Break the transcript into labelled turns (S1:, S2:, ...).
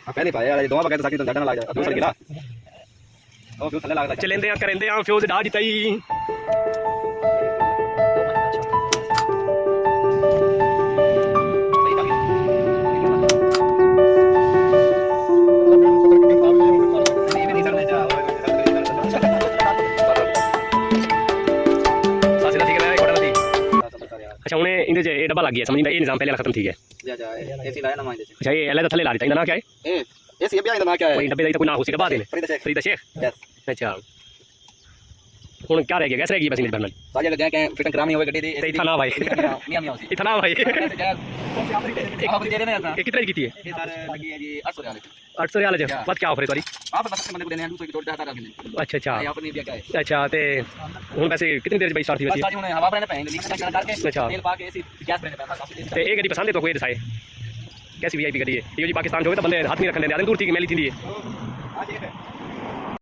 S1: पहले पाया वाले दोवा बगैर साकी तो जड़ना लग जाए दूसरा गिरा ओ फ्यूज थले लग
S2: चलेंदे करेंदे आ फ्यूज ढा दिता ही अच्छा उन्हें इंदे च डब्बा लग गया समझ में ये निजाम पहले खत्म थी है
S1: जा जा एसी लाया ना मां दे
S2: अच्छा ये अलग थले ला दिता ना क्या है
S1: ए एसी अभी आइंदा ना क्या है
S2: कोई डब्बे दा कोई ना हो सी बाद में फरीदा शेख
S1: यस
S2: अच्छा हुन क्या रह गया गैस रह गई बस इंदे बनल
S1: साजे लगे के फिटिंग करानी होवे गड्डी दी
S2: इतना भाई
S1: मियां होसी
S2: इतना भाई
S1: आप दे रहे हैं
S2: ये कितने की थी
S1: ये सर लगी है जी 800 रियाल
S2: 800 रियाल जो बात क्या ऑफर है सॉरी
S1: आप बस बंदे को देने हैं दूसरे की छोड़ देता रख
S2: अच्छा अच्छा
S1: यहाँ पर नहीं दिया क्या है
S2: अच्छा ते हुन वैसे कितनी देर भाई स्टार्ट थी
S1: बस
S2: वैसे
S1: आज उन्हें हवा भरने पैंगे लीक करके
S2: अच्छा
S1: तेल पा के ऐसी गैस भरने पैंगे
S2: ते एक गाड़ी पसंद है तो कोई दिखाए कैसी वीआईपी गाड़ी है ये जी पाकिस्तान जो है तो बंदे हाथ नहीं रखने देते दूर थी कि मैली थी
S1: हां ठीक है